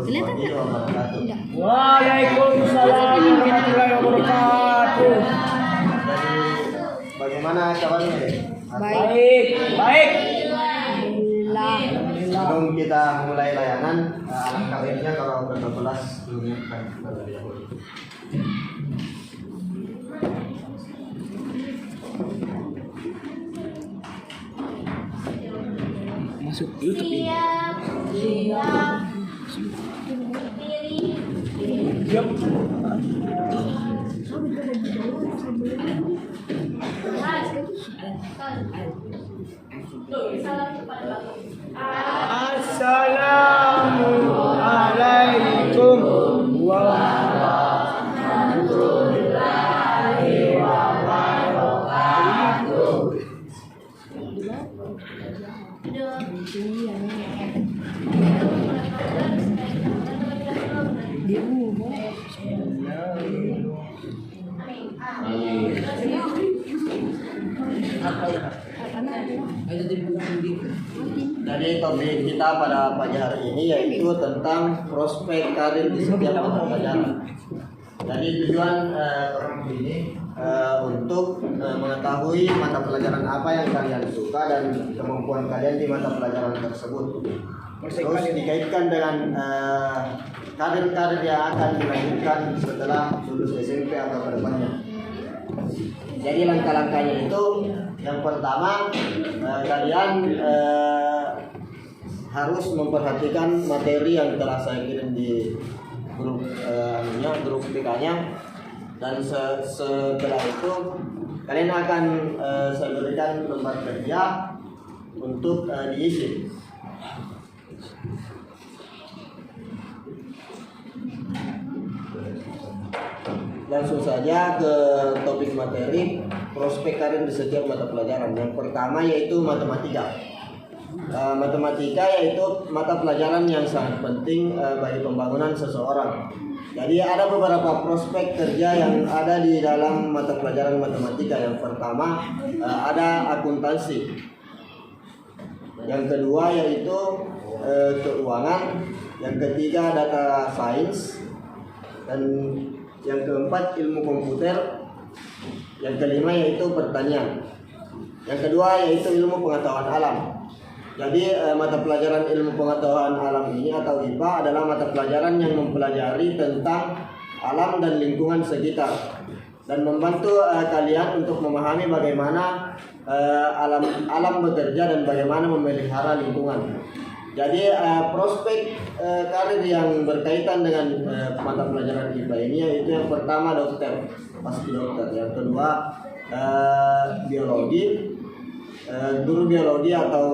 warahmatullahi wabarakatuh. Waalaikumsalam warahmatullahi wabarakatuh. Jadi bagaimana kabarnya? Baik. Sebelum kita mulai layanan, alangkah baiknya kalau berkelas dulu kan terlebih dahulu. Masuk YouTube ini. Yuk. Assalamualaikum warahmatullahi wabarakatuh. Jadi topik kita pada pagi hari ini yaitu tentang prospek karir di setiap mata pelajaran. Jadi tujuan orang ini untuk mengetahui mata pelajaran apa yang kalian suka dan kemampuan kalian di mata pelajaran tersebut. Terus dikaitkan dengan karir-karir yang akan dilanjutkan setelah lulus SMP atau kedepannya. Jadi langkah-langkahnya itu yang pertama kalian harus memperhatikan materi yang telah saya kirim di grup grup PK-nya, dan setelah itu kalian akan saya berikan lembar kerja untuk diisi. Langsung saja ke topik materi prospek karir di setiap mata pelajaran. Yang pertama yaitu matematika. Matematika yaitu mata pelajaran yang sangat penting bagi pembangunan seseorang. Jadi ada beberapa prospek kerja yang ada di dalam mata pelajaran matematika. Yang pertama ada akuntansi. Yang kedua yaitu keuangan. Yang ketiga data science. Dan yang keempat ilmu komputer. Yang kelima yaitu pertanian. Yang kedua yaitu ilmu pengetahuan alam. Jadi mata pelajaran ilmu pengetahuan alam ini atau IPA adalah mata pelajaran yang mempelajari tentang alam dan lingkungan sekitar dan membantu kalian untuk memahami bagaimana alam bekerja dan bagaimana memelihara lingkungan. Jadi prospek karir yang berkaitan dengan mata pelajaran IPA ini yaitu yang pertama dokter, pasti dokter. Yang kedua biologi, guru biologi atau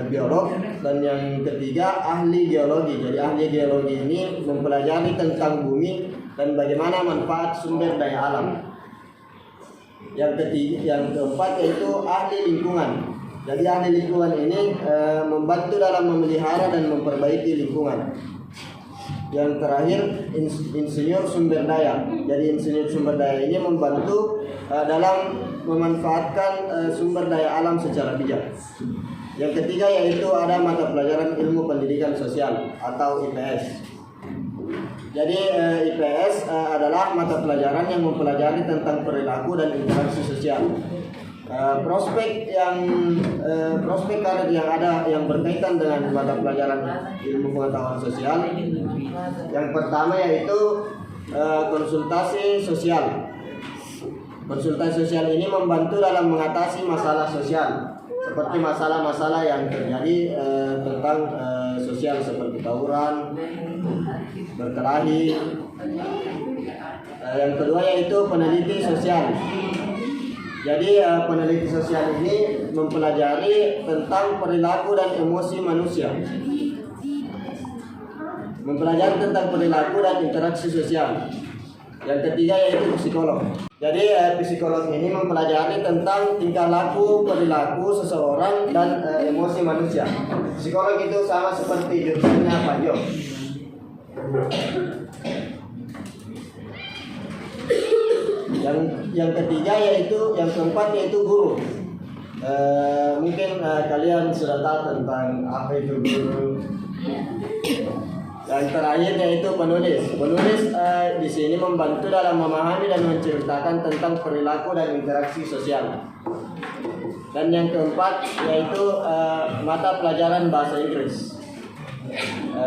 biolog, dan yang ketiga ahli geologi. Jadi ahli geologi ini mempelajari tentang bumi dan bagaimana manfaat sumber daya alam. Yang keempat yaitu ahli lingkungan. Jadi ahli lingkungan ini membantu dalam memelihara dan memperbaiki lingkungan. Yang terakhir insinyur sumber daya. Jadi insinyur sumber daya ini membantu dalam memanfaatkan sumber daya alam secara bijak. Yang ketiga yaitu ada mata pelajaran ilmu pendidikan sosial atau IPS. Jadi IPS adalah mata pelajaran yang mempelajari tentang perilaku dan interaksi sosial. Prospek karir yang ada yang berkaitan dengan mata pelajaran ilmu pengetahuan sosial. Yang pertama yaitu konsultasi sosial. Konsultasi sosial ini membantu dalam mengatasi masalah sosial, seperti masalah-masalah yang terjadi tentang sosial seperti tawuran, berkelahi. Yang kedua yaitu peneliti sosial. Jadi peneliti sosial ini mempelajari tentang perilaku dan emosi manusia. Mempelajari tentang perilaku dan interaksi sosial. Yang ketiga yaitu psikolog. Jadi psikolog ini mempelajari tentang tingkah laku, perilaku seseorang dan emosi manusia. Psikolog itu sama seperti jurusannya Pak Jo. Yang ketiga yaitu, yang keempat yaitu guru. Mungkin kalian sudah tahu tentang apa itu guru. Yang terakhir yaitu penulis. Penulis di sini membantu dalam memahami dan menceritakan tentang perilaku dan interaksi sosial. Dan yang keempat yaitu mata pelajaran bahasa Inggris.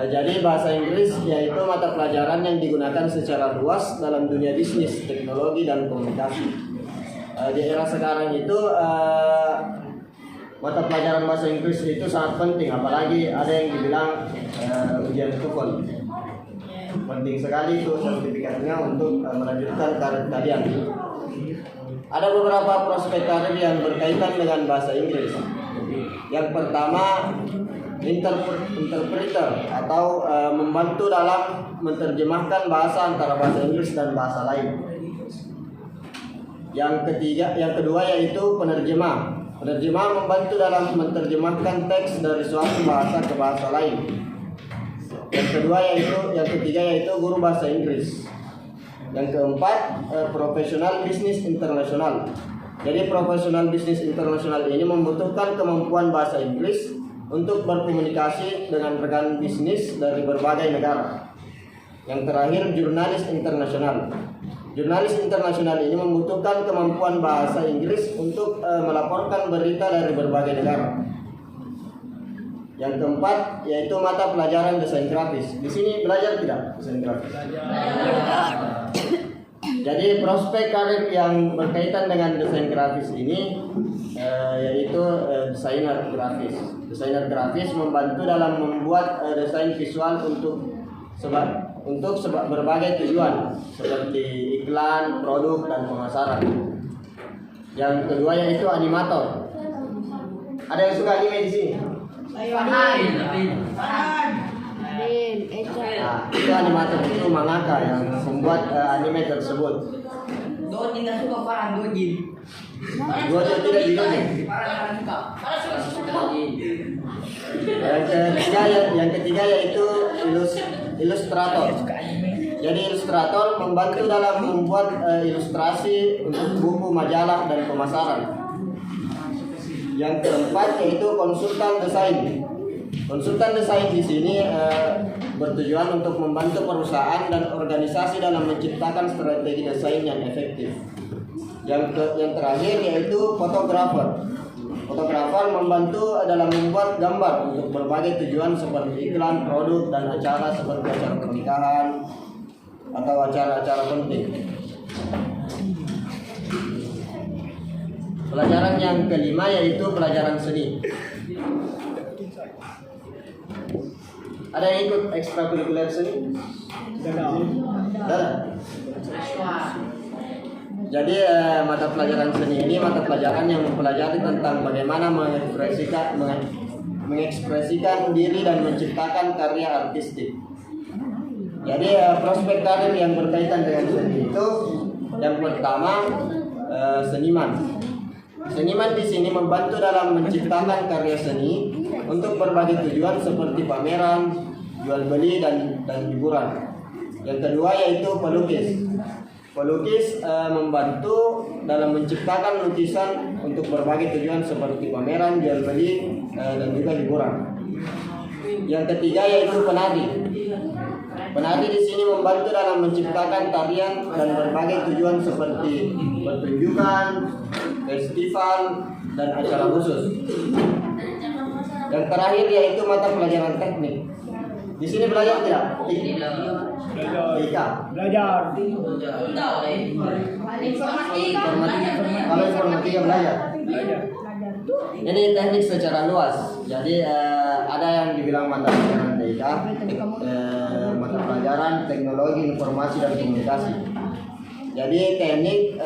Jadi bahasa Inggris yaitu mata pelajaran yang digunakan secara luas dalam dunia bisnis, teknologi, dan komunikasi. Di era sekarang itu mata pelajaran bahasa Inggris itu sangat penting, apalagi ada yang dibilang ujian TOEFL. Penting sekali itu sertifikatnya untuk melanjutkan karir kalian. Ada beberapa prospek karir yang berkaitan dengan bahasa Inggris. Yang pertama, interpreter atau membantu dalam menerjemahkan bahasa antara bahasa Inggris dan bahasa lain. Yang kedua yaitu penerjemah. Penerjemah membantu dalam menerjemahkan teks dari suatu bahasa ke bahasa lain. Yang ketiga yaitu guru bahasa Inggris. Yang keempat, profesional bisnis internasional. Jadi profesional bisnis internasional ini membutuhkan kemampuan bahasa Inggris untuk berkomunikasi dengan rekan bisnis dari berbagai negara. Yang terakhir, jurnalis internasional. Jurnalis internasional ini membutuhkan kemampuan bahasa Inggris untuk melaporkan berita dari berbagai negara. Yang keempat yaitu mata pelajaran desain grafis. Di sini belajar tidak desain grafis? Jadi prospek karir yang berkaitan dengan desain grafis ini yaitu desainer grafis. Desainer grafis membantu dalam membuat desain visual untuk berbagai tujuan seperti iklan, produk, dan pemasaran. Yang kedua yaitu animator. Ada yang suka anime di sini? Nah, itu animator itu mangaka yang membuat anime tersebut. Dojin tidak suka parah Dojin. Dojin tidak didojin. Yang ketiga yaitu ilustrator. Jadi ilustrator membantu dalam membuat ilustrasi untuk buku, majalah, dan pemasaran. Yang keempat yaitu konsultan desain. Konsultan desain di sini bertujuan untuk membantu perusahaan dan organisasi dalam menciptakan strategi desain yang efektif. Yang terakhir yaitu fotografer. Fotografer membantu dalam membuat gambar untuk berbagai tujuan seperti iklan, produk, dan acara seperti acara pernikahan atau acara-acara penting. Pelajaran yang kelima yaitu pelajaran seni. Ada yang ikut ekstrakurikuler seni? Tidak. Jadi mata pelajaran seni ini mata pelajaran yang mempelajari tentang bagaimana mengekspresikan diri dan menciptakan karya artistik. Jadi prospek karir yang berkaitan dengan seni itu yang pertama seniman. Seniman di sini membantu dalam menciptakan karya seni untuk berbagai tujuan seperti pameran, jual beli, dan hiburan. Yang kedua yaitu pelukis. Pelukis membantu dalam menciptakan lukisan untuk berbagai tujuan seperti pameran, jual beli, dan juga hiburan. Yang ketiga yaitu penari. Penari di sini membantu dalam menciptakan tarian dan berbagai tujuan seperti pertunjukan, festival, dan acara khusus. Yang terakhir yaitu mata pelajaran teknik. Di sini belajar tidak? Belajar. Kalau informatika belajar. Ini teknik secara luas. Jadi ada yang dibilang mata pelajaran TIK, mata pelajaran teknologi informasi dan komunikasi. Jadi teknik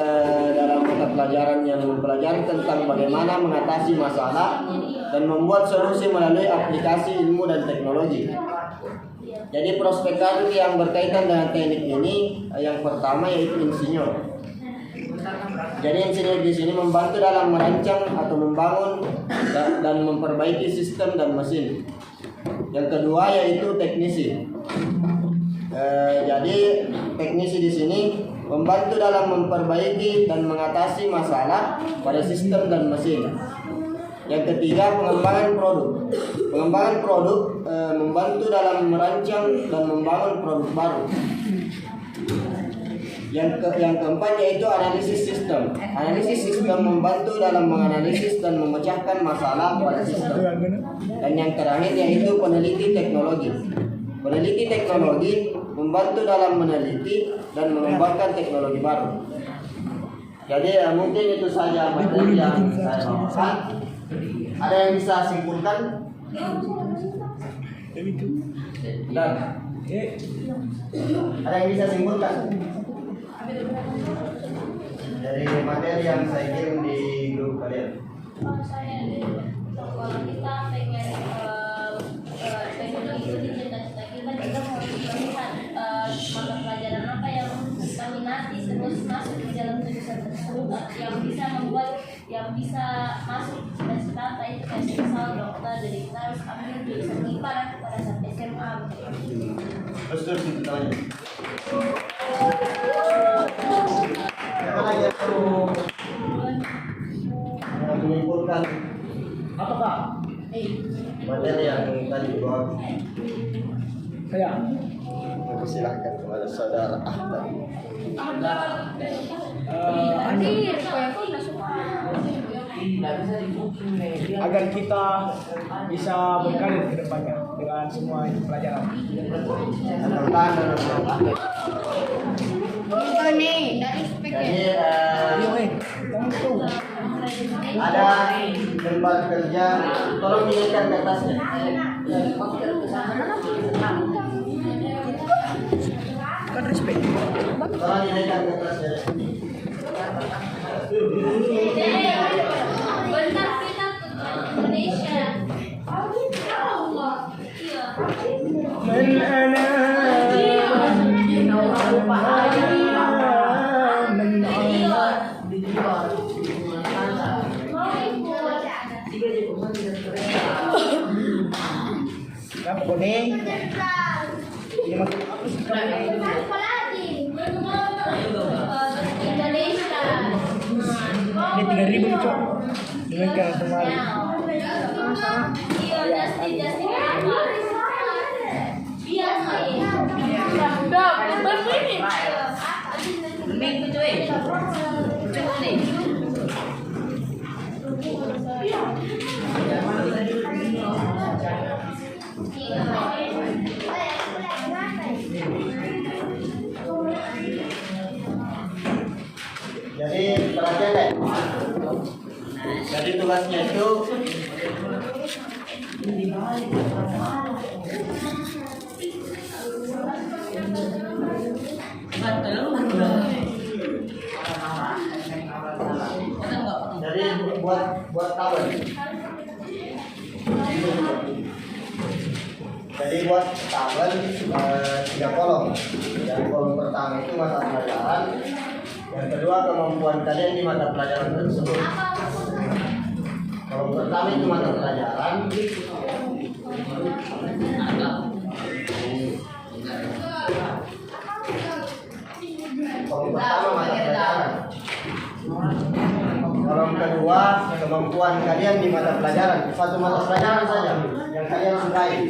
dalam mata pelajaran yang mempelajari tentang bagaimana mengatasi masalah dan membuat solusi melalui aplikasi ilmu dan teknologi. Jadi prospek karir yang berkaitan dengan teknik ini yang pertama yaitu insinyur. Jadi insinyur di sini membantu dalam merancang atau membangun dan memperbaiki sistem dan mesin. Yang kedua yaitu teknisi. Jadi teknisi di sini membantu dalam memperbaiki dan mengatasi masalah pada sistem dan mesin. Yang ketiga, pengembangan produk. Pengembangan produk membantu dalam merancang dan membangun produk baru. Yang keempat yaitu analisis sistem. Analisis sistem membantu dalam menganalisis dan memecahkan masalah pada sistem. Dan yang terakhir yaitu peneliti teknologi. Peneliti teknologi membantu dalam meneliti dan mengembangkan teknologi baru. Jadi mungkin itu saja materi yang saya bawakan. Ada yang bisa simpulkan? Dan ada yang bisa simpulkan? Dari materi yang saya kirim di grup kalian. Kalau kita pengen mengikuti cita-cita kita harus melihat mata pelajaran apa yang kita minati terus masuk di dalam jurusan tersebut yang bisa membuat yang bisa masuk cita-cita itu kayak misal dokter, jadi kita harus ambil jurusan IPA nanti pada saat SMA. Terus kita tanya. Yang perlu menyimpulkan Apa Kak? materi yang tadi dibawa. Saya. Silahkan kepada saudara Ahmad. Agar kita bisa berkarir ke depannya dengan semua itu pelajaran. Itu nih dari speaker. Jadi ada tempat kerja, tolong dinaikkan ke atasnya. Kan respect. Tolong dinaikkan ke atasnya. Bentar kita ke Indonesia. Kenapa kuning? Ini masuk apa sih kamu? Indonesia. Ini 3.000 nih cok. Dengan kan kemarin. Iya, Justin apa? Biasa ya. Minggu cuy. Cuy. Jadi perhatian deh. Jadi tugasnya itu jadi buat tabel. Jadi buat tabel 3 kolom. Yang kolom pertama itu mata pelajaran. Yang kedua kemampuan kalian di mata pelajaran tersebut. Kolom pertama itu mata pelajaran. Kolom pertama mata pelajaran. Kolom kedua kemampuan kalian di mata pelajaran. Satu mata pelajaran saja yang kalian sukai.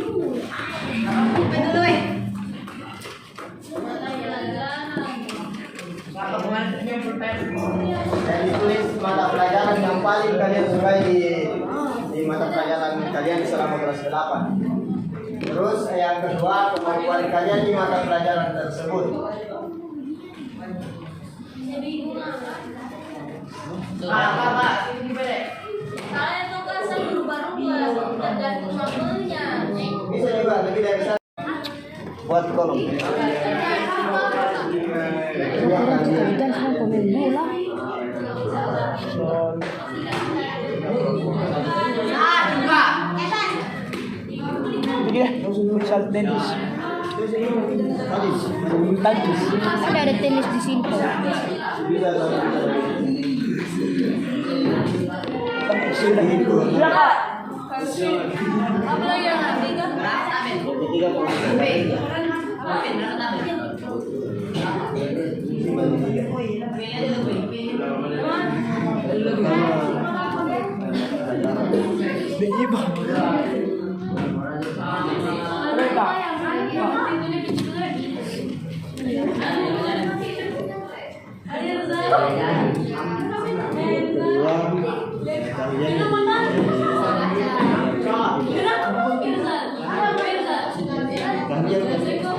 Dan ditulis mata pelajaran yang paling kalian sukai di mata pelajaran kalian selama kelas 8. Terus yang kedua kemampuan kalian di mata pelajaran tersebut. Kalian tuh kan berubah-ubah tergantung modelnya. Bisa juga lebih dari satu. Buat kolom. Dan hal pemain bola. Jadi lah, futsal tenis. Bulu tangkis. Ada tenis di sini. Iya Kak. Apa lagi yang ketiga? Ketiga kolom. Iba. Mereka. Kedua,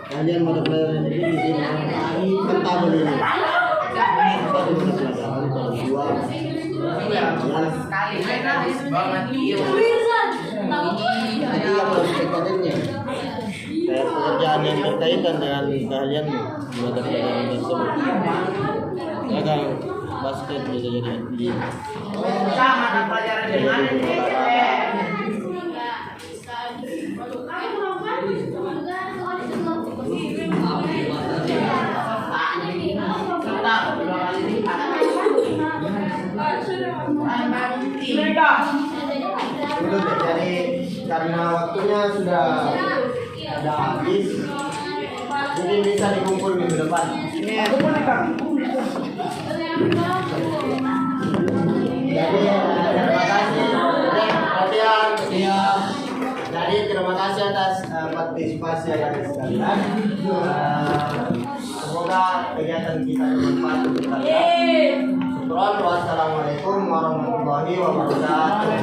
kalian mata pelajaran ini di sini kan tabel ini. Satu mata pelajaran kedua nanti yang harus dikaitkannya kayak pekerjaan yang berkaitan dengan keahlianmu di mata pelajaran tersebut. Kadang basket bisa jadi atlet. Sama pelajaran dengan Mereka. Untuk dari karena waktunya sudah habis, jadi bisa dikumpul minggu depan. Aku pun Kak. Jadi terima kasih perhatian ya. Jadi terima kasih atas partisipasi adik sekalian. Semoga kegiatan kita bermanfaat untuk kalian. Syukron, wassalamualaikum warahmatullahi wabarakatuh.